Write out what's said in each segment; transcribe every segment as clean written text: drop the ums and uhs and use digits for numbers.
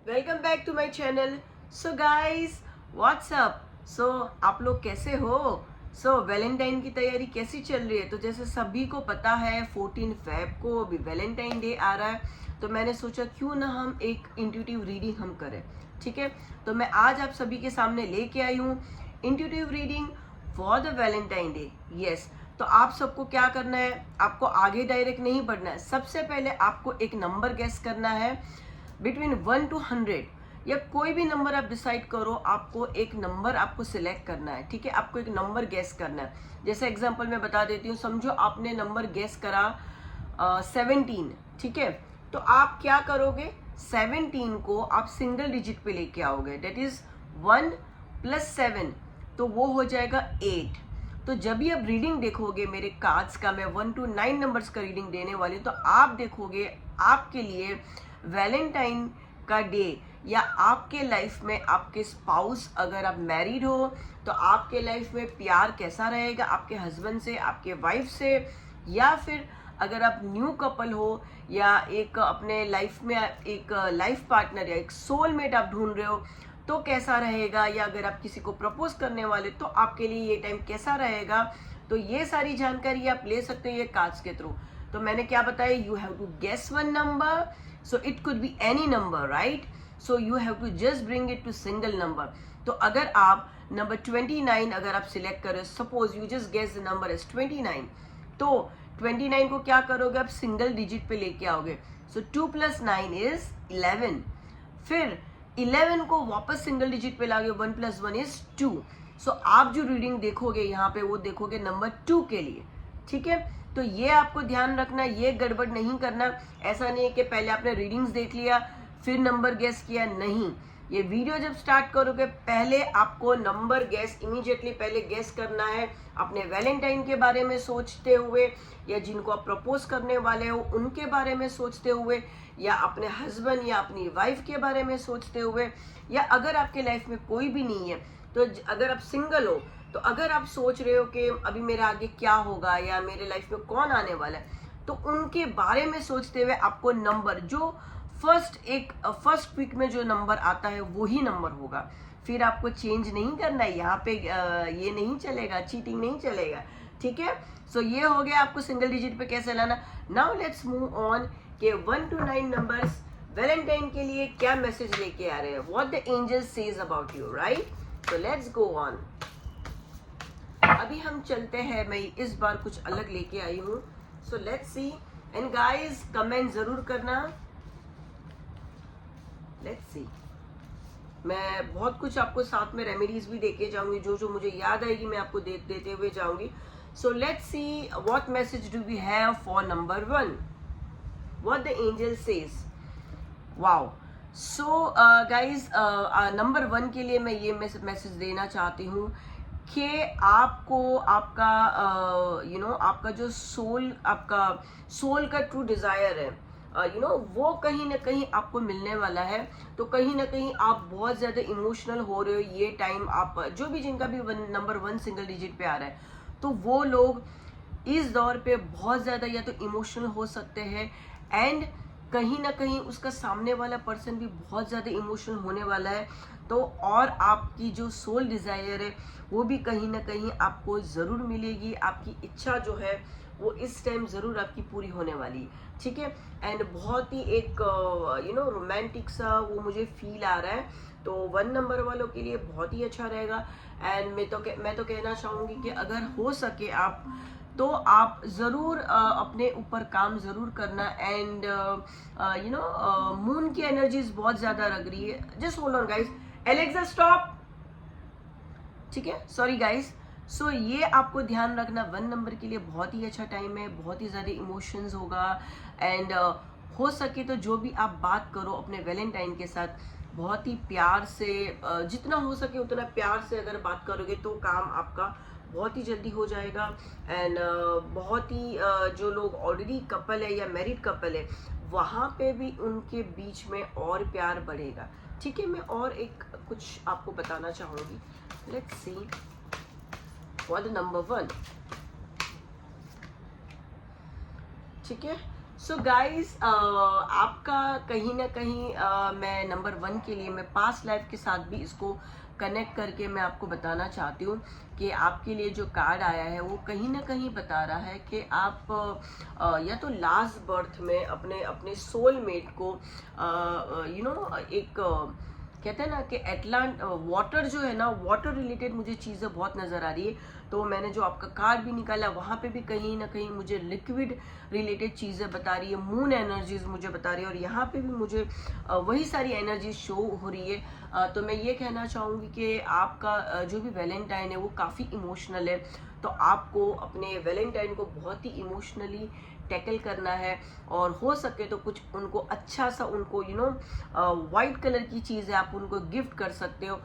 Welcome back to my channel. So guys, what's up. So आप लोग कैसे हो? सो वैलेंटाइन की तैयारी कैसी चल रही है? तो जैसे सभी को पता है 14 फेब को अभी वैलेंटाइन डे आ रहा है, तो मैंने सोचा क्यों ना हम एक इंट्यूटिव रीडिंग हम करें। ठीक है, तो मैं आज आप सभी के सामने लेके आई हूँ intuitive reading for the Valentine day. Yes, तो आप सबको क्या करना है, आपको आगे डायरेक्ट नहीं बढ़ना है। सबसे पहले आपको एक नंबर गेस करना है बिटवीन 1 to 100, या कोई भी नंबर आप डिसाइड करो। आपको एक नंबर आपको सिलेक्ट करना है। ठीक है, आपको एक नंबर गेस करना है। जैसे एग्जांपल मैं बता देती हूँ, समझो आपने नंबर गेस करा 17। ठीक है, तो आप क्या करोगे, 17 को आप सिंगल डिजिट पे लेके आओगे। डेट इज 1 + 7, तो वो हो जाएगा 8। तो जब भी आप रीडिंग देखोगे मेरे कार्ड्स का, मैं 1 to 9 नंबर्स का रीडिंग देने वाली हूँ, तो आप देखोगे आपके लिए वैलेंटाइन का डे, या आपके लाइफ में आपके स्पाउस, अगर आप मैरिड हो तो आपके लाइफ में प्यार कैसा रहेगा आपके हस्बैंड से, आपके वाइफ से, या फिर अगर आप न्यू कपल हो या एक अपने लाइफ में एक लाइफ पार्टनर या एक सोलमेट आप ढूंढ रहे हो, तो कैसा रहेगा, या अगर आप किसी को प्रपोज करने वाले तो आपके लिए ये टाइम कैसा रहेगा। तो ये सारी जानकारी आप ले सकते हो ये कार्ड्स के थ्रू। तो मैंने क्या बताया, you have to guess one number, so it could be any number, right? So you have to just bring it to single number. तो अगर आप नंबर 29 अगर आप सिलेक्ट करें, suppose you just guess the number is 29, तो 29 को क्या करोगे, आप सिंगल डिजिट पे लेके आओगे। सो 2 + 9 इज 11। फिर 11 को वापस सिंगल डिजिट पे लाओगे, 1 + 1 इज 2। सो आप जो रीडिंग देखोगे यहाँ पे वो देखोगे नंबर 2 के लिए। ठीक है, तो ये आपको ध्यान रखना, ये गड़बड़ नहीं करना। ऐसा नहीं है कि पहले आपने रीडिंग्स देख लिया फिर नंबर गेस किया, नहीं। ये वीडियो जब स्टार्ट करोगे पहले आपको नंबर गेस इमीडिएटली पहले गेस करना है, अपने वैलेंटाइन के बारे में सोचते हुए, या जिनको आप प्रपोज करने वाले हो उनके बारे में सोचते हुए, या अपने हस्बैंड या अपनी वाइफ के बारे में सोचते हुए, या अगर आपके लाइफ में कोई भी नहीं है, तो अगर आप सिंगल हो तो अगर आप सोच रहे हो कि अभी मेरे आगे क्या होगा या मेरे लाइफ में कौन आने वाला है, तो उनके बारे में सोचते हुए आपको नंबर जो फर्स्ट पिक में जो नंबर आता है वही नंबर होगा। फिर आपको चेंज नहीं करना है यहाँ पे, ये नहीं चलेगा, चीटिंग नहीं चलेगा। ठीक है, सो ये हो गया आपको सिंगल डिजिट पे कैसे लाना। नाउ लेट्स मूव ऑन के 1 to 9 नंबर्स वैलेंटाइन के लिए क्या मैसेज लेके आ रहे हैं, what the angel says about you, right? So let's go on. अभी हम चलते हैं, मैं इस बार कुछ अलग लेके आई हूँ। सो let's C, and guys comment जरूर करना। लेट्स सी, मैं बहुत कुछ आपको साथ में रेमेडीज भी देके जाऊंगी, जो जो मुझे याद आएगी मैं आपको देते हुए जाऊंगी। So let's see what message do we have for number 1, what the angel says. Wow, so guys number 1 के लिए मैं ये मैसेज देना चाहती हूँ कि आपको आपका आपका जो आपका सोल का ट्रू डिजायर है, वो कहीं ना कहीं आपको मिलने वाला है। तो कहीं ना कहीं आप बहुत ज्यादा इमोशनल हो रहे हो ये टाइम, आप जो भी जिनका भी नंबर 1 सिंगल डिजिट पे आ रहा है, तो वो लोग इस दौर पे बहुत ज्यादा या तो इमोशनल हो सकते हैं, एंड कहीं ना कहीं उसका सामने वाला पर्सन भी बहुत ज़्यादा इमोशनल होने वाला है। तो और आपकी जो सोल डिज़ायर है वो भी कहीं ना कहीं आपको ज़रूर मिलेगी। आपकी इच्छा जो है वो इस टाइम ज़रूर आपकी पूरी होने वाली है। ठीक है, एंड बहुत ही एक रोमांटिक सा वो मुझे फील आ रहा है। तो 1 नंबर वालों के लिए बहुत ही अच्छा रहेगा। एंड मैं तो कहना चाहूँगी कि अगर हो सके आप तो आप ज़रूर अपने ऊपर काम ज़रूर करना। एंड मून की एनर्जीज बहुत ज़्यादा लग रही है। Just hold on guys, Alexa stop. ठीक है, सॉरी गाइस। सो ये आपको ध्यान रखना, 1 नंबर के लिए बहुत ही अच्छा टाइम है, बहुत ही ज़्यादा इमोशंस होगा। एंड हो सके तो जो भी आप बात करो अपने वैलेंटाइन के साथ बहुत ही प्यार से, जितना हो सके उतना प्यार से अगर बात करोगे तो काम आपका बहुत ही जल्दी हो जाएगा। एंड बहुत ही जो लोग ऑलरेडी कपल है या मैरिड कपल है वहाँ पे भी उनके बीच में और प्यार बढ़ेगा। ठीक है, मैं और एक कुछ आपको बताना चाहूँगी। Let's see what the number 1। ठीक है, सो गाइस, आपका कहीं ना कहीं मैं नंबर 1 के लिए मैं पास्ट लाइफ के साथ भी इसको कनेक्ट करके मैं आपको बताना चाहती हूँ कि आपके लिए जो कार्ड आया है वो कहीं ना कहीं बता रहा है कि आप या तो लास्ट बर्थ में अपने अपने सोलमेट को एक कहते हैं ना कि एटलांट वाटर जो है ना, वाटर रिलेटेड मुझे चीज़ें बहुत नज़र आ रही है। तो मैंने जो आपका कार्ड भी निकाला वहाँ पे भी कहीं ना कहीं मुझे लिक्विड रिलेटेड चीज़ें बता रही है, मून एनर्जीज मुझे बता रही है, और यहाँ पे भी मुझे वही सारी एनर्जी शो हो रही है। तो मैं ये कहना चाहूँगी कि आपका जो भी वैलेंटाइन है वो काफ़ी इमोशनल है। तो आपको अपने वैलेंटाइन को बहुत ही इमोशनली टैकल करना है, और हो सके तो कुछ उनको अच्छा सा उनको वाइट कलर की चीज़ है आप उनको गिफ्ट कर सकते हो,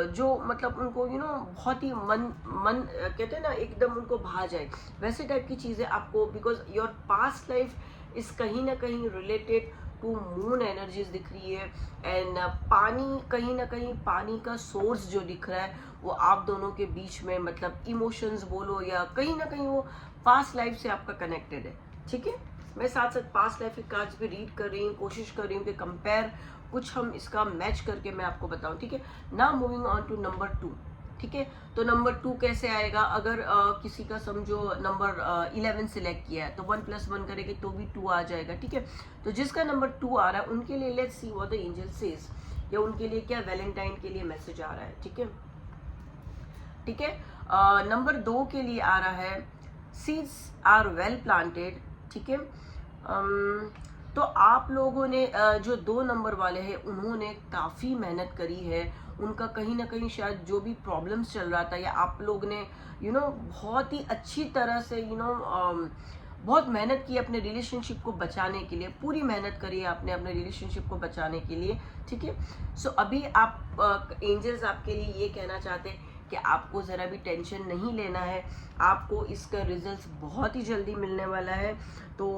जो मतलब उनको बहुत ही मन मन कहते हैं ना एकदम उनको भा जाए, वैसे टाइप की चीज़ें आपको, because your past life is कहीं ना कहीं रिलेटेड टू मून एनर्जीज दिख रही है। एंड पानी, कहीं ना कहीं पानी का सोर्स जो दिख रहा है वो आप दोनों के बीच में, मतलब इमोशंस बोलो या कहीं ना कहीं वो पास्ट लाइफ से आपका कनेक्टेड है। ठीक है, मैं साथ साथ पास्ट लाइफ के कार्ड्स भी रीड कर रही हूँ, कोशिश कर रही हूँ कि कंपेयर कुछ हम इसका मैच करके मैं आपको बताऊं। ठीक है, now moving on to number 2। ठीक है, तो नंबर 2 कैसे आएगा? अगर किसी का समझो नंबर 11 सिलेक्ट किया है तो 1 + 1 करेंगे तो भी 2 आ जाएगा। ठीक है, तो जिसका नंबर 2 आ रहा है उनके लिए let's see what the angel says, या उनके लिए क्या वैलेंटाइन के लिए मैसेज आ रहा है। ठीक है, ठीक है, नंबर 2 के लिए आ रहा है सीड्स आर वेल प्लांटेड। ठीक है, तो आप लोगों ने जो 2 नंबर वाले हैं उन्होंने काफ़ी मेहनत करी है। उनका कहीं ना कहीं शायद जो भी प्रॉब्लम्स चल रहा था, या आप लोग ने बहुत ही अच्छी तरह से बहुत मेहनत की अपने रिलेशनशिप को बचाने के लिए, पूरी मेहनत करी है आपने अपने रिलेशनशिप को बचाने के लिए। ठीक है, सो अभी आप एंजल्स आपके लिए ये कहना चाहते हैं कि आपको ज़रा भी टेंशन नहीं लेना है, आपको इसका रिजल्ट बहुत ही जल्दी मिलने वाला है। तो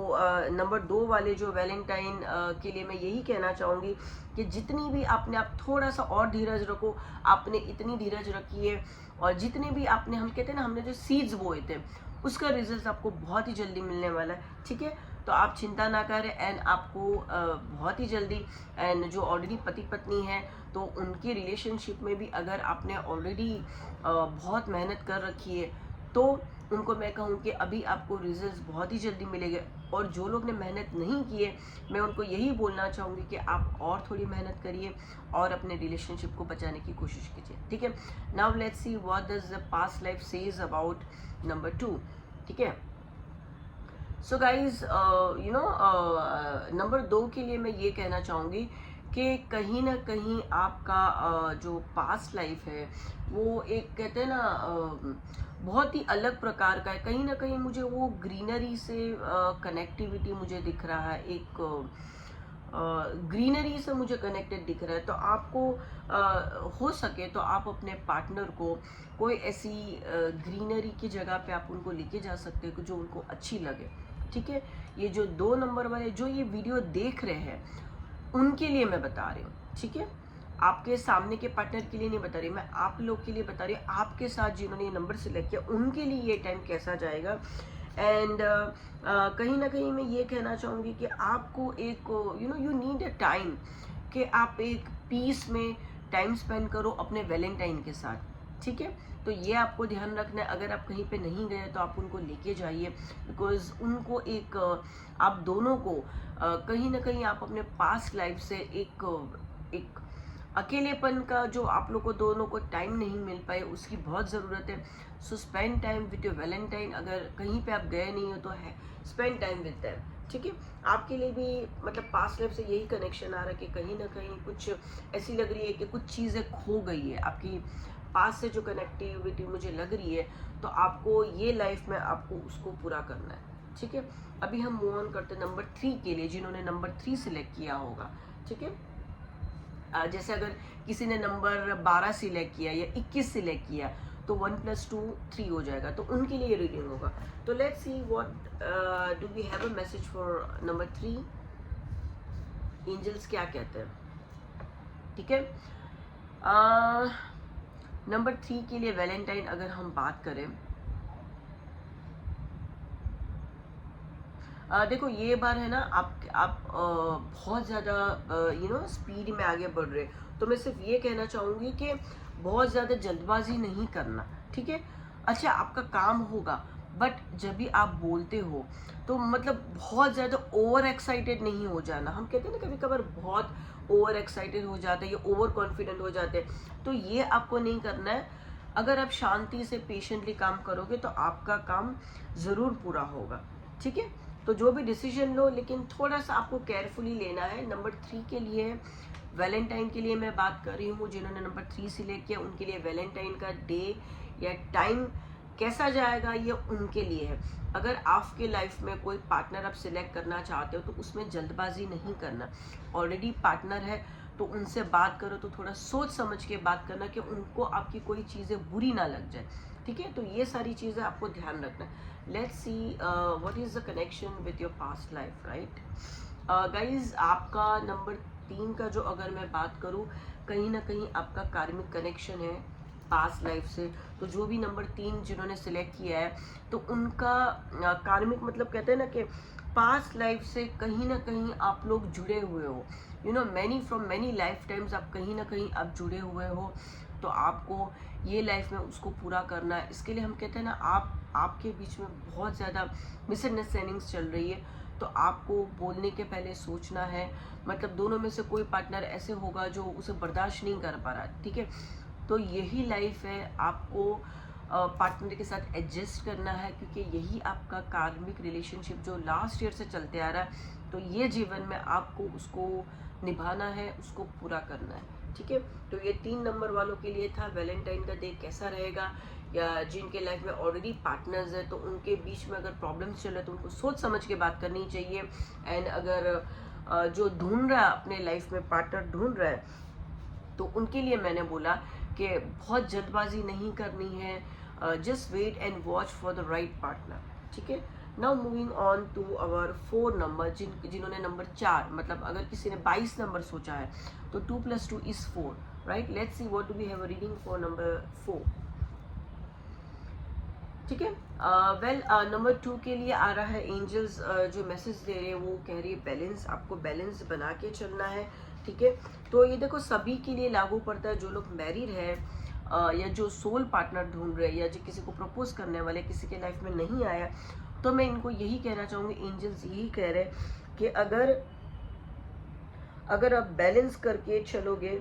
नंबर 2 वाले जो वैलेंटाइन के लिए मैं यही कहना चाहूँगी कि जितनी भी आपने, आप थोड़ा सा और धीरज रखो, आपने इतनी धीरज रखी है, और जितने भी आपने, हम कहते हैं ना, हमने जो सीड्स बोए थे उसका रिजल्ट आपको बहुत ही जल्दी मिलने वाला है। ठीक है, तो आप चिंता ना करें, एंड आपको बहुत ही जल्दी, एंड जो ऑलरेडी पति पत्नी हैं तो उनकी रिलेशनशिप में भी अगर आपने ऑलरेडी बहुत मेहनत कर रखी है तो उनको मैं कहूँ कि अभी आपको रिजल्ट्स बहुत ही जल्दी मिलेंगे। और जो लोग ने मेहनत नहीं की है मैं उनको यही बोलना चाहूँगी कि आप और थोड़ी मेहनत करिए और अपने रिलेशनशिप को बचाने की कोशिश कीजिए। ठीक है, now let's see what does the past life says about number 2। ठीक है, सो गाइज नंबर 2 के लिए मैं ये कहना चाहूँगी कि कहीं ना कहीं आपका जो पास्ट लाइफ है वो एक कहते हैं ना बहुत ही अलग प्रकार का है। कहीं ना कहीं मुझे वो ग्रीनरी से कनेक्टिविटी मुझे दिख रहा है, एक ग्रीनरी से मुझे कनेक्टेड दिख रहा है। तो आपको हो सके तो आप अपने पार्टनर को कोई ऐसी ग्रीनरी की जगह पे आप उनको लेके जा सकते हो जो उनको अच्छी लगे। ठीक है, ये जो 2 नंबर वाले जो ये वीडियो देख रहे हैं उनके लिए मैं बता रही हूँ। ठीक है, आपके सामने के पार्टनर के लिए नहीं बता रही, मैं आप लोग के लिए बता रही हूँ। आपके साथ जिन्होंने ये नंबर सिलेक्ट किया उनके लिए ये टाइम कैसा जाएगा। एंड कहीं ना कहीं मैं ये कहना चाहूँगी कि आपको एक यू नीड अ टाइम कि आप एक पीस में टाइम स्पेंड करो अपने वैलेंटाइन के साथ। ठीक है, तो ये आपको ध्यान रखना है। अगर आप कहीं पे नहीं गए तो आप उनको लेके जाइए, बिकॉज उनको एक आप दोनों को कहीं ना कहीं आप अपने पास्ट लाइफ से एक अकेलेपन का जो आप लोग को दोनों को टाइम नहीं मिल पाए उसकी बहुत ज़रूरत है। So spend time with your valentine. अगर कहीं पे आप गए नहीं हो तो है स्पेंड टाइम विद देम। ठीक है, आपके लिए भी मतलब पास्ट लाइफ से यही कनेक्शन आ रहा है कि कहीं ना कहीं कुछ ऐसी लग रही है कि कुछ चीज़ें खो गई है आपकी पास से, जो कनेक्टिविटी मुझे लग रही है, तो आपको ये लाइफ में आपको उसको पूरा करना है। ठीक है, अभी हम मूव ऑन करते हैं नंबर 3 के लिए, जिन्होंने नंबर 3 सिलेक्ट किया होगा। ठीक है, जैसे अगर किसी ने नंबर 12 सिलेक्ट किया या 21 सिलेक्ट किया तो 1 + 2 3 हो जाएगा, तो उनके लिए रीडिंग होगा। तो let's see what do we have a message for number 3, angels क्या कहते हैं। ठीक है, नंबर 3 के लिए वैलेंटाइन अगर हम बात करें देखो ये बार है ना, आप बहुत ज़्यादा स्पीड में आगे बढ़ रहे हो, तो मैं सिर्फ ये कहना चाहूँगी कि बहुत ज़्यादा जल्दबाजी नहीं करना, ठीक है। अच्छा, आपका काम होगा, बट जब भी आप बोलते हो तो मतलब बहुत ज़्यादा ओवर एक्साइटेड नहीं हो जाना। हम कहते हैं ना कभी कभार बहुत ओवर एक्साइटेड हो जाते हैं या ओवर कॉन्फिडेंट हो जाते हैं, तो ये आपको नहीं करना है। अगर आप शांति से पेशेंटली काम करोगे तो आपका काम ज़रूर पूरा होगा, ठीक है। तो जो भी डिसीजन लो, लेकिन थोड़ा सा आपको केयरफुली लेना है। नंबर 3 के लिए, वैलेंटाइन के लिए मैं बात कर रही हूँ। जिन्होंने नंबर 3 सिलेक्ट किया उनके लिए वैलेंटाइन का डे या टाइम कैसा जाएगा ये उनके लिए है। अगर आपके लाइफ में कोई पार्टनर आप सिलेक्ट करना चाहते हो तो उसमें जल्दबाजी नहीं करना। ऑलरेडी पार्टनर है तो उनसे बात करो तो थोड़ा सोच समझ के बात करना कि उनको आपकी कोई चीज़ें बुरी ना लग जाए, ठीक है। तो ये सारी चीज़ें आपको ध्यान रखना है। Let's see what is the connection with your past life, right guys. आपका नंबर 3 का जो अगर मैं बात करूँ, कहीं ना कहीं आपका कार्मिक कनेक्शन है पास्ट लाइफ से। तो जो भी नंबर 3 जिन्होंने सिलेक्ट किया है तो उनका कार्मिक मतलब कहते हैं ना कि पास्ट लाइफ से कहीं ना कहीं आप लोग जुड़े हुए हो। Many from many life times आप कहीं ना कहीं आप जुड़े हुए हो। तो आपको ये लाइफ में उसको पूरा करना है। इसके लिए हम कहते हैं ना, आपके बीच में बहुत ज़्यादा मिसअंडरस्टैंडिंग्स चल रही है, तो आपको बोलने के पहले सोचना है। मतलब दोनों में से कोई पार्टनर ऐसे होगा जो उसे बर्दाश्त नहीं कर पा रहा, ठीक है। तो यही लाइफ है, आपको पार्टनर के साथ एडजस्ट करना है, क्योंकि यही आपका कार्मिक रिलेशनशिप जो लास्ट ईयर से चलते आ रहा है, तो ये जीवन में आपको उसको निभाना है, उसको पूरा करना है, ठीक है। तो ये 3 नंबर वालों के लिए था वैलेंटाइन का डे कैसा रहेगा, या जिनके लाइफ में ऑलरेडी पार्टनर्स है तो उनके बीच में अगर प्रॉब्लम्स चल रहे हैं तो उनको सोच समझ के बात करनी चाहिए। एंड अगर जो ढूंढ रहा है अपने लाइफ में पार्टनर ढूंढ रहा है, तो उनके लिए मैंने बोला कि बहुत जल्दबाजी नहीं करनी है, just wait and watch for the right partner, ठीक है। Now moving on to our 4 number, जिन्होंने नंबर 4, मतलब अगर किसी ने 22 नंबर सोचा है तो 2 + 2 = 4, right. Let's see what do we have a reading for number 4, ठीक है। वेल नंबर 2 के लिए आ रहा है एंजल्स, जो मैसेज दे रहे हैं वो कह रही है बैलेंस, आपको बैलेंस बना के चलना है, ठीक है। तो ये देखो सभी के लिए लागू पड़ता है, जो लोग मैरिड है या जो सोल पार्टनर ढूंढ रहे हैं या जो किसी को प्रपोज करने वाले किसी के लाइफ में नहीं आया, तो मैं इनको यही कहना चाहूँगी, एंजल्स यही कह रहे हैं कि अगर आप बैलेंस करके चलोगे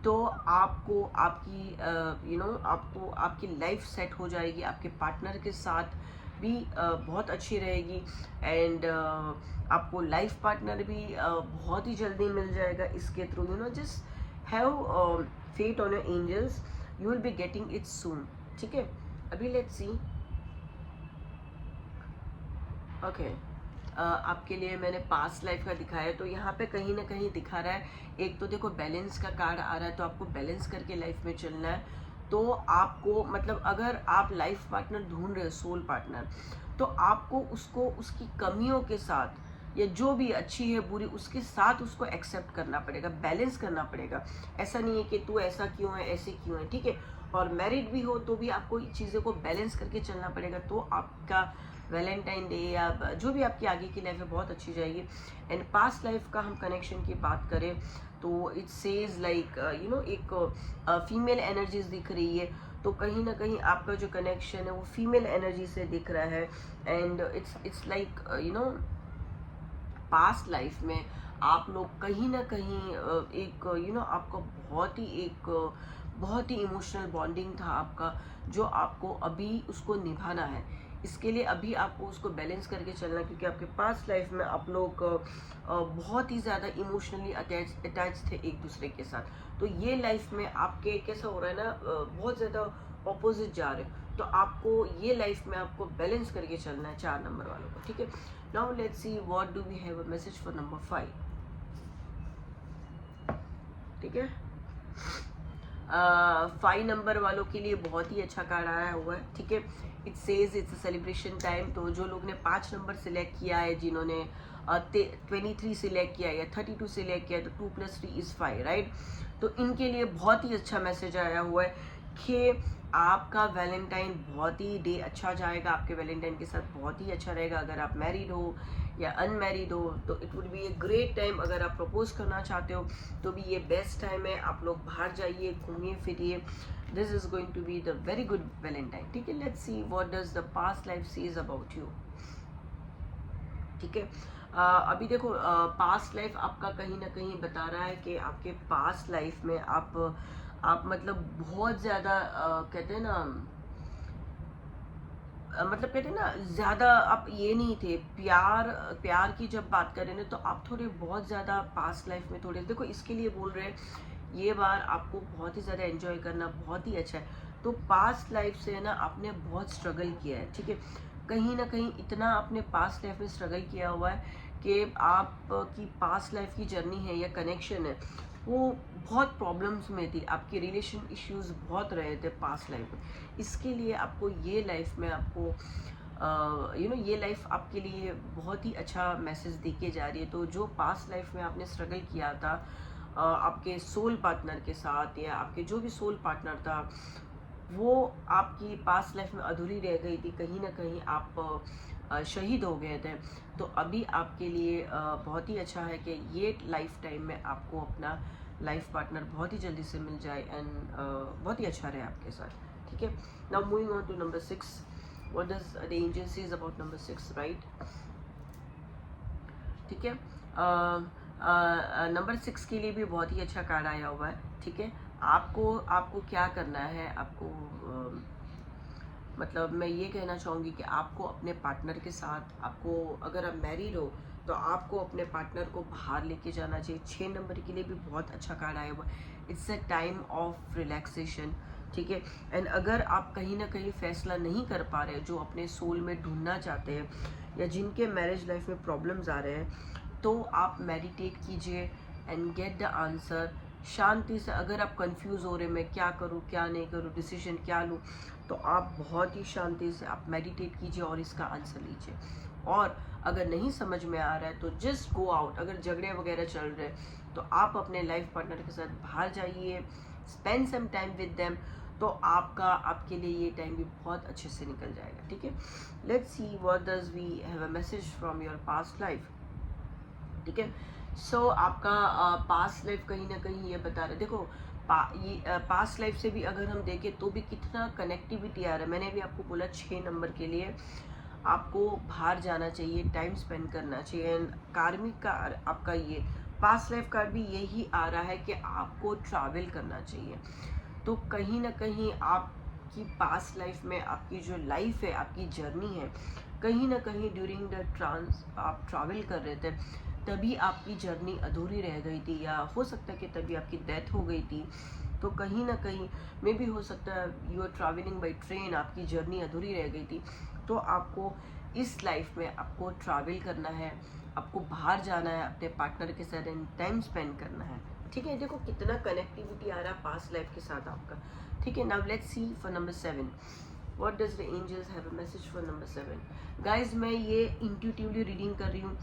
तो आपको आपकी आपको आपकी लाइफ सेट हो जाएगी, आपके पार्टनर के साथ भी बहुत अच्छी रहेगी। एंड आपको लाइफ पार्टनर भी बहुत ही जल्दी मिल जाएगा इसके through. Just have faith on your angels, you will be getting it soon, ठीक है। अभी लेट्स सी, ओके आपके लिए मैंने पास्ट लाइफ का दिखाया, तो यहाँ पे कहीं ना कहीं दिखा रहा है, एक तो देखो बैलेंस का कार्ड आ रहा है, तो आपको बैलेंस करके लाइफ में चलना है। तो आपको मतलब अगर आप लाइफ पार्टनर ढूंढ रहे हो, सोल पार्टनर, तो आपको उसको उसकी कमियों के साथ या जो भी अच्छी है बुरी उसके साथ उसको एक्सेप्ट करना पड़ेगा, बैलेंस करना पड़ेगा। ऐसा नहीं है कि तू ऐसा क्यों है, ऐसे क्यों है, ठीक है। और मैरिड भी हो तो भी आपको चीज़ों को बैलेंस करके चलना पड़ेगा, तो आपका वैलेंटाइन डे या जो भी आपकी आगे की लाइफ है बहुत अच्छी जाएगी। एंड पास्ट लाइफ का हम कनेक्शन की बात करें तो इट सेज लाइक एक फीमेल एनर्जीज दिख रही है, तो कहीं ना कहीं आपका जो कनेक्शन है वो फीमेल एनर्जी से दिख रहा है। And it's like past life में आप लोग कहीं ना कहीं एक आपका बहुत ही इमोशनल बॉन्डिंग था आपका, जो आपको अभी उसको निभाना है। इसके लिए अभी आपको उसको बैलेंस करके चलना, क्योंकि आपके पास्ट लाइफ में आप लोग बहुत ही ज़्यादा इमोशनली अटैच थे एक दूसरे के साथ। तो ये लाइफ में आपके कैसा हो रहा है ना, बहुत ज़्यादा ऑपोजिट जा रहे हो, तो आपको ये लाइफ में आपको बैलेंस करके चलना है 4 नंबर वालों को, ठीक है। Now let's see what do we have a message for number 5, ठीक है। 5 नंबर वालों के लिए बहुत ही अच्छा कार्ड आया हुआ है, ठीक है। It says it's a celebration time. तो जो लोग ने 5 नंबर सिलेक्ट किया है, जिन्होंने 23 सिलेक्ट किया या 32 सिलेक्ट किया, तो 2 + 3 = 5, राइट। तो इनके लिए बहुत ही अच्छा मैसेज आया हुआ है कि आपका वैलेंटाइन बहुत ही डे अच्छा जाएगा, आपके वैलेंटाइन के साथ बहुत ही अच्छा रहेगा। अगर आप मैरिड हो या अनमैरिड हो तो it would be a great time. अगर आप प्रपोज करना चाहते हो तो भी ये बेस्ट टाइम है। आप लोग बाहर जाइए, घूमिए फिरिए। This is going to be the very good valentine. ठीक है, let's see what does the past life sees about you. ठीक है, अभी देखो पास्ट लाइफ आपका कहीं ना कहीं बता रहा है कि आपके पास्ट लाइफ में आप मतलब बहुत ज़्यादा कहते हैं ना, मतलब कहते हैं ना, ज़्यादा आप ये नहीं थे। प्यार प्यार की जब बात करें ना तो आप थोड़े बहुत ज़्यादा पास्ट लाइफ में थोड़े, देखो इसके लिए बोल रहे हैं ये बार आपको बहुत ही ज़्यादा एंजॉय करना बहुत ही अच्छा है। तो पास्ट लाइफ से ना आपने बहुत स्ट्रगल किया है। ठीक है, कहीं ना कहीं इतना आपने पास्ट लाइफ में स्ट्रगल किया हुआ है कि आपकी पास्ट लाइफ की जर्नी है या कनेक्शन है वो बहुत प्रॉब्लम्स में थी। आपके रिलेशन इश्यूज बहुत रहे थे पास्ट लाइफ में। इसके लिए आपको ये लाइफ में आपको ये लाइफ आपके लिए बहुत ही अच्छा मैसेज दे के जा रही है। तो जो पास्ट लाइफ में आपने स्ट्रगल किया था आपके सोल पार्टनर के साथ या आपके जो भी सोल पार्टनर था वो आपकी पास्ट लाइफ में अधूरी रह गई थी, कहीं ना कहीं आप शहीद हो गए थे। तो अभी आपके लिए बहुत ही अच्छा है कि ये लाइफ टाइम में आपको अपना लाइफ पार्टनर बहुत ही जल्दी से मिल जाए एंड बहुत ही अच्छा रहे आपके साथ। ठीक है, now moving on to number 6, what does the angel says about number 6, right? ठीक है, नंबर 6 के लिए भी बहुत ही अच्छा कार्ड आया हुआ है। ठीक है, आपको आपको क्या करना है, आपको मतलब मैं ये कहना चाहूँगी कि आपको अपने पार्टनर के साथ, आपको अगर आप मैरिड हो तो आपको अपने पार्टनर को बाहर लेके जाना चाहिए। 6 नंबर के लिए भी बहुत अच्छा कार्ड आया हुआ है, it's a time of relaxation. ठीक है, एंड अगर आप कहीं ना कहीं फैसला नहीं कर पा रहे, जो अपने सोल में ढूंढना चाहते हैं या जिनके मैरिज लाइफ में प्रॉब्लम्स आ रहे हैं, तो आप मेडिटेट कीजिए एंड गेट द आंसर शांति से। अगर आप कंफ्यूज हो रहे मैं क्या करूँ क्या नहीं करूँ, डिसीजन क्या लूँ, तो आप बहुत ही शांति से आप मेडिटेट कीजिए और इसका आंसर लीजिए। और अगर नहीं समझ में आ रहा है तो जस्ट गो आउट। अगर झगड़े वगैरह चल रहे हैं तो आप अपने लाइफ पार्टनर के साथ बाहर जाइए, spend some time with them, तो आपके लिए ये टाइम भी बहुत अच्छे से निकल जाएगा। ठीक है, let's see what does we have a message from your past life. ठीक है, सो आपका पास्ट लाइफ कहीं ना कहीं ये बता रहे, देखो पास्ट लाइफ से भी अगर हम देखें तो भी कितना कनेक्टिविटी आ रहा है। मैंने भी आपको बोला 6 नंबर के लिए आपको बाहर जाना चाहिए, टाइम स्पेंड करना चाहिए। एंड कार्मिक का आपका ये पास्ट लाइफ का भी यही आ रहा है कि आपको ट्रैवल करना चाहिए। तो कहीं ना कहीं आपकी पास्ट लाइफ में आपकी जो लाइफ है, आपकी जर्नी है, कहीं ना कहीं ड्यूरिंग द ट्रांस आप ट्रैवल कर रहे थे तभी आपकी जर्नी अधूरी रह गई थी, या हो सकता है कि तभी आपकी डेथ हो गई थी। तो कहीं ना कहीं मे भी हो सकता है you are travelling by train, आपकी जर्नी अधूरी रह गई थी। तो आपको इस लाइफ में आपको ट्रैवल करना है, आपको बाहर जाना है, अपने पार्टनर के साथ टाइम स्पेंड करना है। ठीक है, देखो कितना कनेक्टिविटी आ रहा है पास्ट लाइफ के साथ आपका। ठीक है, now let's see for number 7, what does the angels have a message for number 7। Guys मैं ये इंट्यूटिवली रीडिंग कर रही हूँ,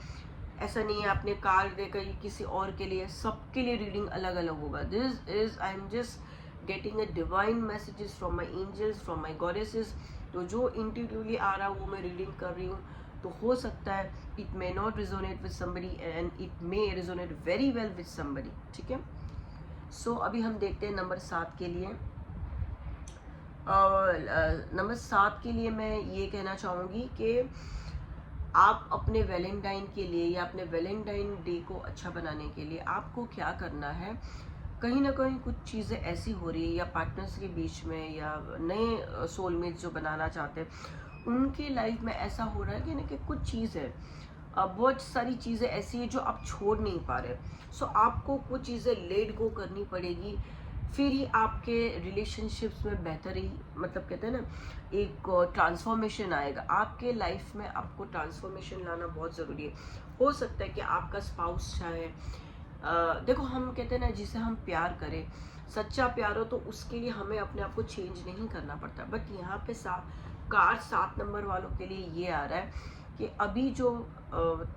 ऐसा नहीं है आपने कार्ड देखा ये किसी और के लिए, सबके लिए रीडिंग अलग अलग होगा। This is I am just getting a divine messages from my angels, from my goddesses. तो जो इंट्यूटिवली आ रहा है वो मैं रीडिंग कर रही हूँ। तो हो सकता है it may not resonate with somebody and it may resonate very well with somebody. ठीक है, सो अभी हम देखते हैं नंबर 7 के लिए। और नंबर 7 के लिए मैं ये कहना चाहूँगी कि आप अपने वैलेंटाइन के लिए या अपने वैलेंटाइन डे को अच्छा बनाने के लिए आपको क्या करना है, कहीं ना कहीं कुछ चीज़ें ऐसी हो रही है या पार्टनर्स के बीच में या नए सोलमेट्स जो बनाना चाहते हैं उनकी लाइफ में ऐसा हो रहा है कि ना कि कुछ चीज़ है, बहुत सारी चीज़ें ऐसी है जो आप छोड़ नहीं पा रहे। सो आपको कुछ चीज़ें लेट गो करनी पड़ेगी, फिर ही आपके रिलेशनशिप्स में बेहतरी, मतलब कहते हैं ना एक ट्रांसफॉर्मेशन आएगा आपके लाइफ में। आपको ट्रांसफॉर्मेशन लाना बहुत ज़रूरी है। हो सकता है कि आपका स्पाउस चाहे देखो हम कहते हैं ना जिसे हम प्यार करें, सच्चा प्यार हो तो उसके लिए हमें अपने आप को चेंज नहीं करना पड़ता। बट यहाँ पे कार्ड 7 नंबर वालों के लिए ये आ रहा है कि अभी जो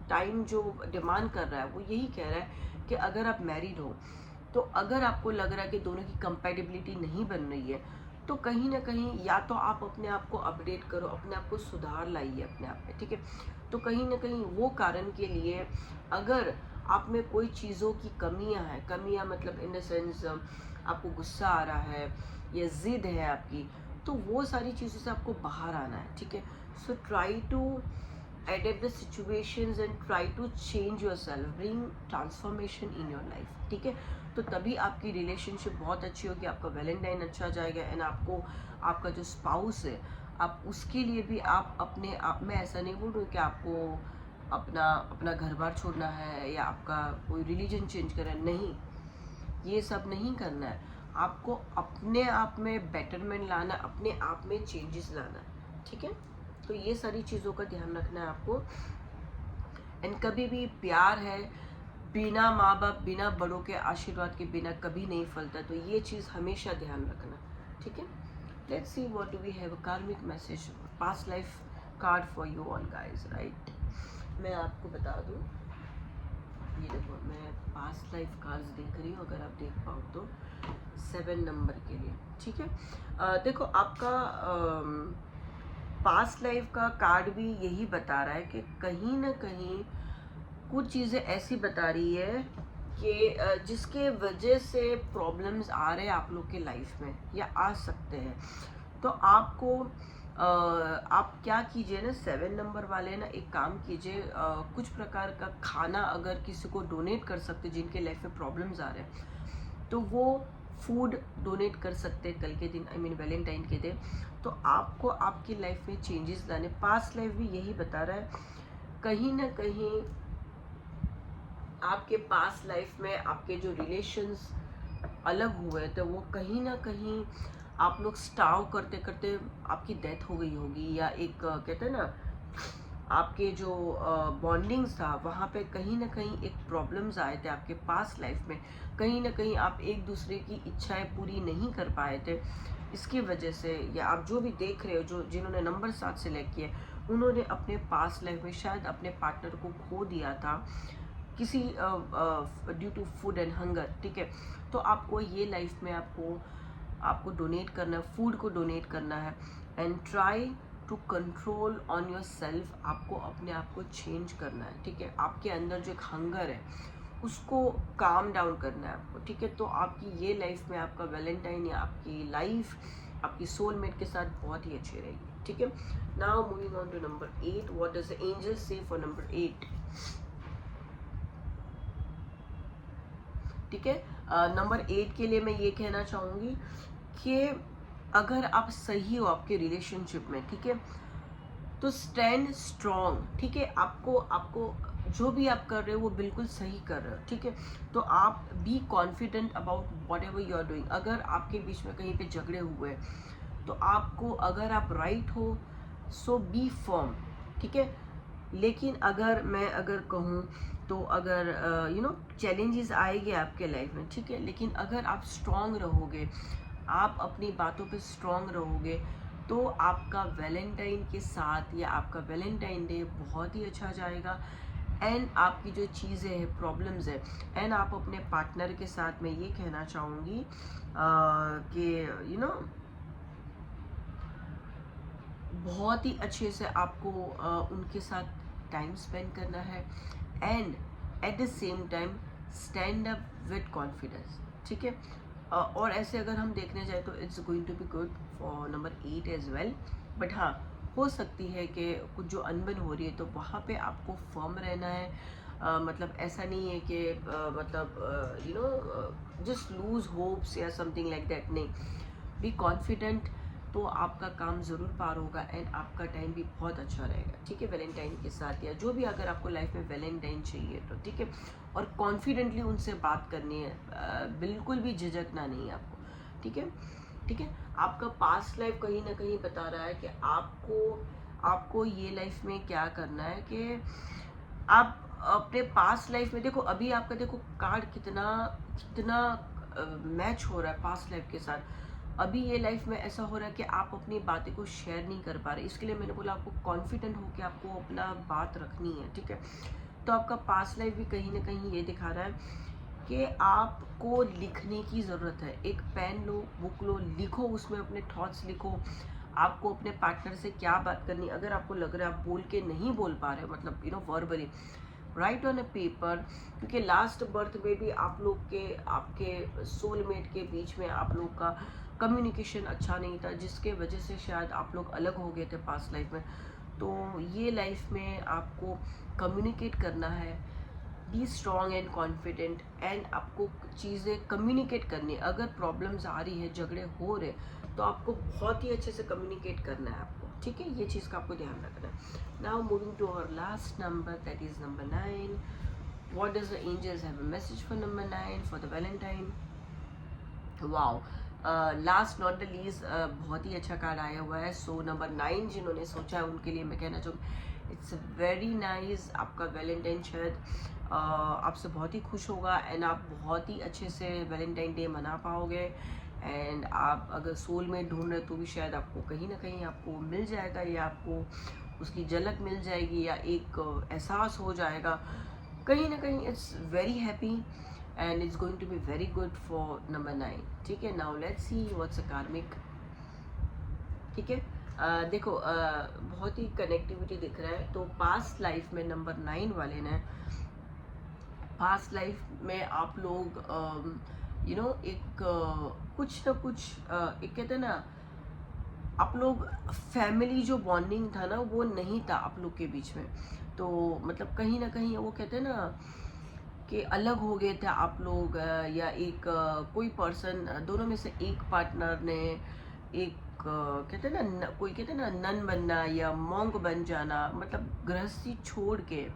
टाइम जो डिमांड कर रहा है वो यही कह रहा है कि अगर आप मैरिड हो तो अगर आपको लग रहा है कि दोनों की कंपैटिबिलिटी नहीं बन रही है तो कहीं ना कहीं या तो आप अपने आप को अपडेट करो, अपने आप को सुधार लाइए अपने आप में, ठीक है। तो कहीं ना कहीं वो कारण के लिए अगर आप में कोई चीज़ों की कमियां हैं, कमियां मतलब इन द सेंस आपको गुस्सा आ रहा है या जिद है आपकी, तो वो सारी चीज़ों से आपको बाहर आना है, ठीक है। So try to adapt the situations and try to change yourself, bring transformation in your life, ठीक है। तो तभी आपकी रिलेशनशिप बहुत अच्छी होगी, आपका वैलेंटाइन अच्छा जाएगा एंड आपको आपका जो स्पाउस है आप उसके लिए भी आप अपने आप में, ऐसा नहीं बोल रही कि आपको अपना अपना घर बार छोड़ना है या आपका कोई रिलीजन चेंज करना है, नहीं, ये सब नहीं करना है। आपको अपने आप में बेटरमेंट लाना, अपने आप में चेंजेस लाना है, ठीक है। तो ये सारी चीज़ों का ध्यान रखना है आपको। एंड कभी भी प्यार है बिना माँ बाप, बिना बड़ों के आशीर्वाद के बिना कभी नहीं फलता, तो ये चीज़ हमेशा ध्यान रखना, ठीक है। Let's see what do we have a karmic message, past life card for you all guys, right. मैं आपको बता दूं, ये देखो मैं पास्ट लाइफ कार्ड्स देख रही हूँ, अगर आप देख पाओ तो 7 नंबर के लिए, ठीक है। देखो आपका पास्ट लाइफ का कार्ड भी यही बता रहा है कि कहीं ना कहीं कुछ चीज़ें ऐसी बता रही है कि जिसके वजह से प्रॉब्लम्स आ रहे हैं आप लोग के लाइफ में या आ सकते हैं। तो आपको आप क्या कीजिए ना, 7 नंबर वाले ना एक काम कीजिए, कुछ प्रकार का खाना अगर किसी को डोनेट कर सकते जिनके लाइफ में प्रॉब्लम्स आ रहे हैं, तो वो फूड डोनेट कर सकते हैं कल के दिन, आई मीन वैलेंटाइन के दिन। तो आपको आपकी लाइफ में चेंजेस लाने, पास्ट लाइफ भी यही बता रहा है, कहीं ना कहीं आपके पास्ट लाइफ में आपके जो रिलेशंस अलग हुए थे वो कहीं ना कहीं आप लोग स्टाव करते करते आपकी डेथ हो गई होगी, या एक कहते हैं ना आपके जो बॉन्डिंग्स था वहाँ पे कहीं ना कहीं एक प्रॉब्लम्स आए थे आपके पास्ट लाइफ में, कहीं ना कहीं आप एक दूसरे की इच्छाएं पूरी नहीं कर पाए थे, इसकी वजह से, या आप जो भी देख रहे हो जो जिन्होंने नंबर 7 सेलेक्ट किए उन्होंने अपने पास्ट लाइफ में शायद अपने पार्टनर को खो दिया था किसी due to food and hunger, ठीक है। तो आपको ये लाइफ में आपको डोनेट करना है, फूड को डोनेट करना है and try to control on your self, आपको अपने आप को चेंज करना है, ठीक है। आपके अंदर जो एक हंगर है उसको काम डाउन करना है आपको, ठीक है। तो आपकी ये लाइफ में आपका वैलेंटाइन या आपकी लाइफ आपकी सोलमेट के साथ बहुत ही अच्छी रहेगी, ठीक है। Now moving on to number 8, what does the angels say for number 8, ठीक है। नंबर 8 के लिए मैं ये कहना चाहूँगी कि अगर आप सही हो आपके रिलेशनशिप में, ठीक है, तो स्टैंड स्ट्रॉन्ग, ठीक है। आपको जो भी आप कर रहे हो वो बिल्कुल सही कर रहे हो, ठीक है। तो आप be confident about whatever you are doing. अगर आपके बीच में कहीं पे झगड़े हुए तो आपको, अगर आप राइट हो सो बी फर्म, ठीक है। लेकिन अगर कहूँ तो अगर चैलेंजेस आएंगे आपके लाइफ में, ठीक है, लेकिन अगर आप स्ट्रॉन्ग रहोगे, आप अपनी बातों पे स्ट्रॉन्ग रहोगे, तो आपका वैलेंटाइन के साथ या आपका वैलेंटाइन डे बहुत ही अच्छा जाएगा। एंड आपकी जो चीज़ें हैं, प्रॉब्लम्स है, एंड आप अपने पार्टनर के साथ मैं ये कहना चाहूँगी कि बहुत ही अच्छे से आपको उनके साथ टाइम स्पेंड करना है and at the same time stand up with confidence, ठीक है। और ऐसे अगर हम देखने जाए तो it's going to be good for number 8 as well. But हाँ, हो सकती है कि कुछ जो अनबन हो रही है तो वहाँ पे आपको फर्म रहना है। मतलब ऐसा नहीं है कि जस्ट लूज होप्स या समथिंग लाइक दैट, नहीं, बी कॉन्फिडेंट, तो आपका काम ज़रूर पार होगा एंड आपका टाइम भी बहुत अच्छा रहेगा, ठीक है, वैलेंटाइन के साथ या जो भी अगर आपको लाइफ में वैलेंटाइन चाहिए तो, ठीक है। और कॉन्फिडेंटली उनसे बात करनी है, बिल्कुल भी झिझकना नहीं है आपको, ठीक है, ठीक है। आपका पास्ट लाइफ कहीं ना कहीं बता रहा है कि आपको ये लाइफ में क्या करना है कि आप अपने पास्ट लाइफ में देखो, अभी आपका देखो कार्ड कितना कितना मैच हो रहा है पास्ट लाइफ के साथ। अभी ये लाइफ में ऐसा हो रहा है कि आप अपनी बातें को शेयर नहीं कर पा रहे, इसके लिए मैंने बोला आपको कॉन्फिडेंट होकर आपको अपना बात रखनी है, ठीक है। तो आपका पास्ट लाइफ भी कहीं ना कहीं ये दिखा रहा है कि आपको लिखने की ज़रूरत है। एक पेन लो, बुक लो, लिखो, उसमें अपने थॉट्स लिखो। आपको अपने पार्टनर से क्या बात करनी, अगर आपको लग रहा है आप बोल के नहीं बोल पा रहे, मतलब verbally, right on a paper. क्योंकि लास्ट बर्थ में भी आप लोग के, आपके सोलमेट के बीच में आप लोग का कम्युनिकेशन अच्छा नहीं था, जिसके वजह से शायद आप लोग अलग हो गए थे पास्ट लाइफ में। तो ये लाइफ में आपको कम्युनिकेट करना है, be strong and confident, and आपको चीज़ें कम्युनिकेट करनी है। अगर प्रॉब्लम्स आ रही है, झगड़े हो रहे, तो आपको बहुत ही अच्छे से कम्युनिकेट करना है आपको, ठीक है। ये चीज़ का आपको ध्यान रखना है। Now moving to our last number, that is number 9। What does the angels have a message for number 9 for the Valentine? Wow, last not the least, बहुत ही अच्छा कार्ड आया हुआ है। सो नंबर 9 जिन्होंने सोचा है उनके लिए मैं कहना चाहूँगी इट्स वेरी नाइस। आपका वैलेंटाइन शायद आपसे बहुत ही खुश होगा, एंड आप बहुत ही अच्छे से वैलेंटाइन डे मना पाओगे। एंड आप अगर सोल में ढूंढ रहे तो भी शायद आपको कहीं ना कहीं आपको मिल जाएगा, या आपको उसकी झलक मिल जाएगी, या एक एहसास हो जाएगा कहीं ना कहीं। It's very happy and it's going to be very good for number 9, ठीक है। Now let's see what's a karmic, ठीक है। देखो, बहुत ही कनेक्टिविटी दिख रहा है। तो पास्ट लाइफ में नंबर 9 वाले ने, पास्ट लाइफ में आप लोग एक कुछ ना कुछ, एक कहते हैं ना, आप लोग फैमिली जो बॉन्डिंग था ना वो नहीं था आप लोग के बीच में। तो मतलब कहीं ना कहीं वो कहते हैं ना कि अलग हो गए थे आप लोग, या एक कोई पर्सन, दोनों में से एक पार्टनर ने एक कहते हैं ना कोई कहते हैं ना नन बनना या मॉन्क बन जाना, मतलब गृहस्थी छोड़ के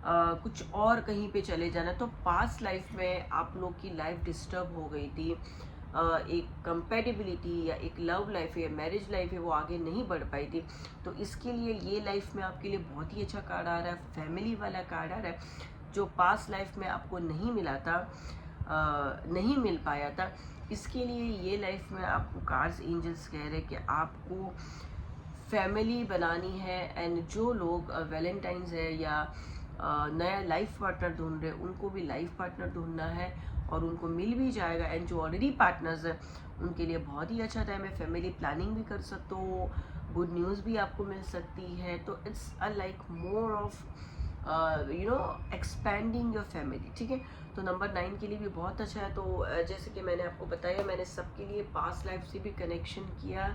कुछ और कहीं पे चले जाना। तो पास्ट लाइफ में आप लोग की लाइफ डिस्टर्ब हो गई थी, एक कंपेटिबिलिटी या एक लव लाइफ है, मैरिज लाइफ है, वो आगे नहीं बढ़ पाई थी। तो इसके लिए ये लाइफ में आपके लिए बहुत ही अच्छा कार्ड आ रहा है, फैमिली वाला कार्ड आ रहा है, जो पास्ट लाइफ में आपको नहीं मिला था, नहीं मिल पाया था। इसके लिए ये लाइफ में आपको कार्ड्स एंजल्स कह रहे हैं कि आपको फैमिली बनानी है। एंड जो लोग वैलेंटाइंस है या नया लाइफ पार्टनर ढूंढ रहे हैं, उनको भी लाइफ पार्टनर ढूंढना है, और उनको मिल भी जाएगा। एंड जो ऑलरेडी पार्टनर्स हैं उनके लिए बहुत ही अच्छा टाइम है, फैमिली प्लानिंग भी कर सकते हो, गुड न्यूज़ भी आपको मिल सकती है। तो it's a like more of expanding your family, ठीक है। तो नंबर 9 के लिए भी बहुत अच्छा है। तो जैसे कि मैंने आपको बताया, मैंने सबके लिए पास्ट लाइफ से भी कनेक्शन किया,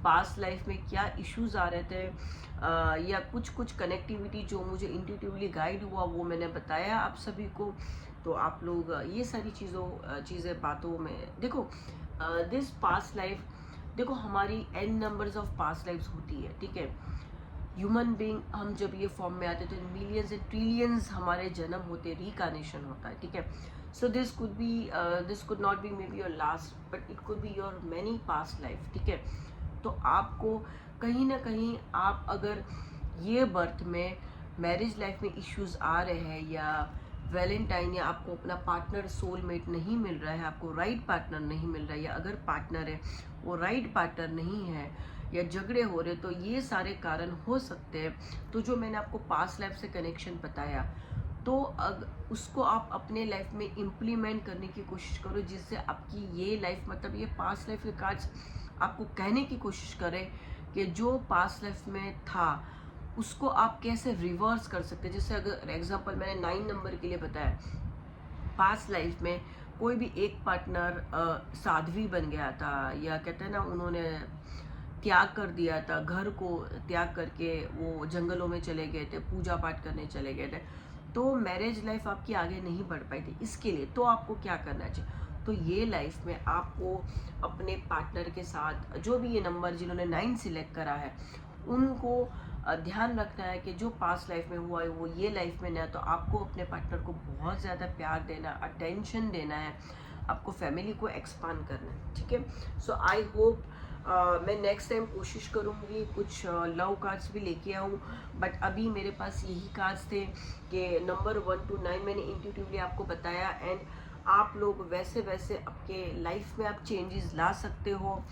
पास्ट लाइफ में क्या इश्यूज आ रहे थे, या कुछ कनेक्टिविटी जो मुझे इंट्यूटिवली गाइड हुआ वो मैंने बताया आप सभी को। तो आप लोग ये सारी चीज़ें बातों में देखो, दिस पास्ट लाइफ, देखो हमारी n numbers of past lifes होती है, ठीक है। ह्यूमन बीइंग हम जब ये फॉर्म में आते हैं तो मिलियंस एंड ट्रिलियंस हमारे जन्म होते, रिकार्नेशन होता है, ठीक है। So this could not be may be your last, but it could be your many past life, ठीक है। तो आपको कहीं ना कहीं, आप अगर ये बर्थ में मैरिज लाइफ में इश्यूज आ रहे हैं, या वैलेंटाइन, या आपको अपना पार्टनर सोलमेट नहीं मिल रहा है, आपको राइट पार्टनर नहीं मिल रहा है, या अगर पार्टनर है वो राइट पार्टनर नहीं है, या झगड़े हो रहे, तो ये सारे कारण हो सकते हैं। तो जो मैंने आपको पास्ट लाइफ से कनेक्शन बताया, तो उसको आप अपने लाइफ में इम्प्लीमेंट करने की कोशिश करो, जिससे आपकी ये लाइफ, मतलब ये पास्ट लाइफ के कार्ड्स आपको कहने की कोशिश करें कि जो पास्ट लाइफ में था उसको आप कैसे रिवर्स कर सकते हैं। जैसे अगर एग्जांपल मैंने 9 नंबर के लिए बताया, पास्ट लाइफ में कोई भी एक पार्टनर साध्वी बन गया था, या कहते हैं ना उन्होंने त्याग कर दिया था, घर को त्याग करके वो जंगलों में चले गए थे, पूजा पाठ करने चले गए थे, तो मैरिज लाइफ आपकी आगे नहीं बढ़ पाई थी। इसके लिए तो आपको क्या करना चाहिए, तो ये लाइफ में आपको अपने पार्टनर के साथ, जो भी ये नंबर जिन्होंने 9 सिलेक्ट करा है, उनको ध्यान रखना है कि जो पास्ट लाइफ में हुआ है वो ये लाइफ में ना, तो आपको अपने पार्टनर को बहुत ज़्यादा प्यार देना, अटेंशन देना है, आपको फैमिली को एक्सपांड करना है, ठीक है। सो आई होप मैं नेक्स्ट टाइम कोशिश करूँगी कुछ लव कार्ड्स भी लेके आऊँ, बट अभी मेरे पास यही कार्ड्स थे कि नंबर 1 to 9 मैंने इंट्यूटिवली आपको बताया। एंड आप लोग वैसे वैसे आपके लाइफ में आप चेंजेस ला सकते हो।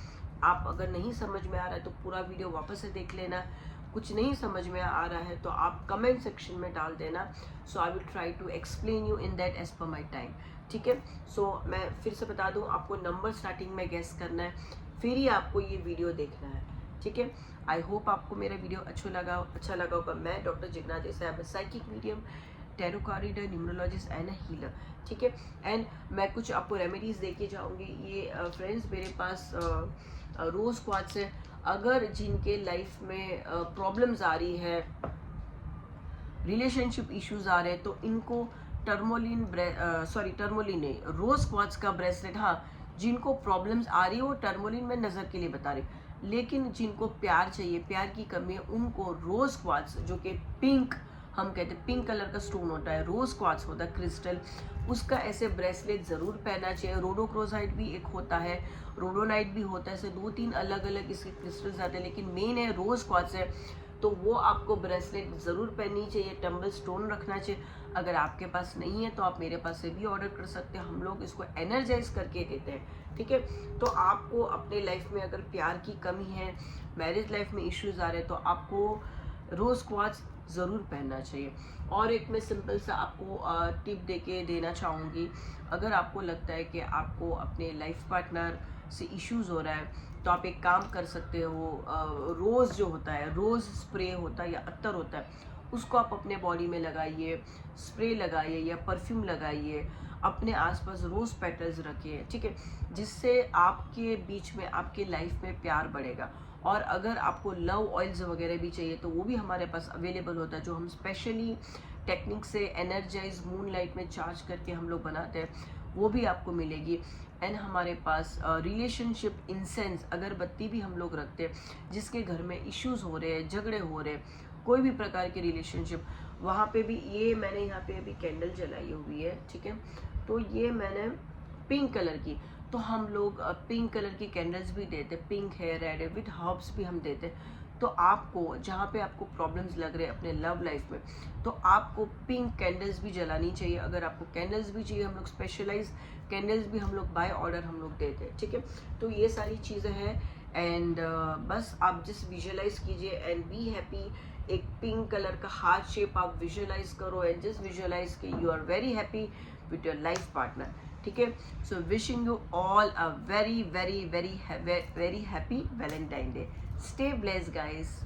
आप अगर नहीं समझ में आ रहा है तो पूरा वीडियो वापस से देख लेना, कुछ नहीं समझ में आ रहा है तो आप कमेंट सेक्शन में डाल देना, so I will try to explain you in that as per my time, ठीक है। सो मैं फिर से बता दूं, आपको नंबर स्टार्टिंग में गेस करना है, फिर ही आपको ये वीडियो देखना है, ठीक है। आई होप आपको मेरा वीडियो अच्छा लगा होगा। मैं doctor Jigna Desai, psychic medium, tarot card reader, numerologist and healer, ठीक है। एंड मैं कुछ आपको रेमेडीज़ देके जाऊंगी। ये फ्रेंड्स मेरे पास रोज़ क्वार्ट्स है। अगर जिनके लाइफ में प्रॉब्लम्स आ रही है, रिलेशनशिप इश्यूज आ रहे हैं, तो इनको टर्मोलिन नहीं, रोज क्वार्ट्ज का ब्रेसलेट, हाँ जिनको प्रॉब्लम्स आ रही है वो टर्मोलिन में नज़र के लिए बता रही हूँ, लेकिन जिनको प्यार चाहिए, प्यार की कमी है, उनको रोज क्वार्ट्ज, जो कि पिंक, हम कहते हैं पिंक कलर का स्टोन होता है, रोज क्वार्ट्ज होता है क्रिस्टल, उसका ऐसे ब्रेसलेट ज़रूर पहनना चाहिए। रोडोक्रोसाइट भी एक होता है, रोडोनाइट भी होता है, ऐसे 2-3 अलग अलग इसके क्रिस्टल्स आते हैं, लेकिन मेन है रोज क्वार्ट्ज है, तो वो आपको ब्रेसलेट ज़रूर पहननी चाहिए। टम्बल स्टोन रखना चाहिए। अगर आपके पास नहीं है तो आप मेरे पास से भी ऑर्डर कर सकते हैं, हम लोग इसको एनर्जाइज करके देते हैं, ठीक है। तो आपको अपने लाइफ में अगर प्यार की कमी है, मैरिज लाइफ में इश्यूज आ रहे हैं, तो आपको रोज़ क्वार्ट्ज ज़रूर पहनना चाहिए। और एक मैं सिंपल सा आपको टिप देके देना चाहूँगी, अगर आपको लगता है कि आपको अपने लाइफ पार्टनर से इश्यूज हो रहा है, तो आप एक काम कर सकते हो, रोज़ जो होता है, रोज़ स्प्रे होता है या अत्तर होता है, उसको आप अपने बॉडी में लगाइए, स्प्रे लगाइए या परफ्यूम लगाइए, अपने आसपास रोज़ पेटल्स रखिए, ठीक है, जिससे आपके बीच में, आपके लाइफ में प्यार बढ़ेगा। और अगर आपको लव ऑयल्स वगैरह भी चाहिए तो वो भी हमारे पास अवेलेबल होता है, जो हम स्पेशली टेक्निक से एनर्जाइज मून लाइट में चार्ज करके हम लोग बनाते हैं, वो भी आपको मिलेगी। एंड हमारे पास रिलेशनशिप इंसेंस अगरबत्ती भी हम लोग रखते हैं, जिसके घर में इश्यूज हो रहे हैं, झगड़े हो रहे हैं, कोई भी प्रकार के रिलेशनशिप, वहाँ पे भी ये मैंने यहाँ पे अभी कैंडल जलाई हुई है, ठीक है। तो ये मैंने पिंक कलर की, तो हम लोग पिंक कलर की कैंडल्स भी देते, पिंक है, रेड है, विद हर्ब्स भी हम देते। तो आपको जहाँ पे आपको प्रॉब्लम्स लग रहे हैं अपने लव लाइफ में, तो आपको पिंक कैंडल्स भी जलानी चाहिए। अगर आपको कैंडल्स भी चाहिए, हम लोग स्पेशलाइज कैंडल्स भी हम लोग बाय ऑर्डर हम लोग देते हैं, ठीक है। तो ये सारी चीज़ें हैं। एंड बस आप जस्ट विजुअलाइज कीजिए एंड बी हैप्पी। एक पिंक कलर का हार्ट शेप आप विजुअलाइज करो एंड जस्ट विजुअलाइज कि you are very happy with your life partner, ठीक है। So wishing you all a very very very very happy Valentine day. Stay blessed guys.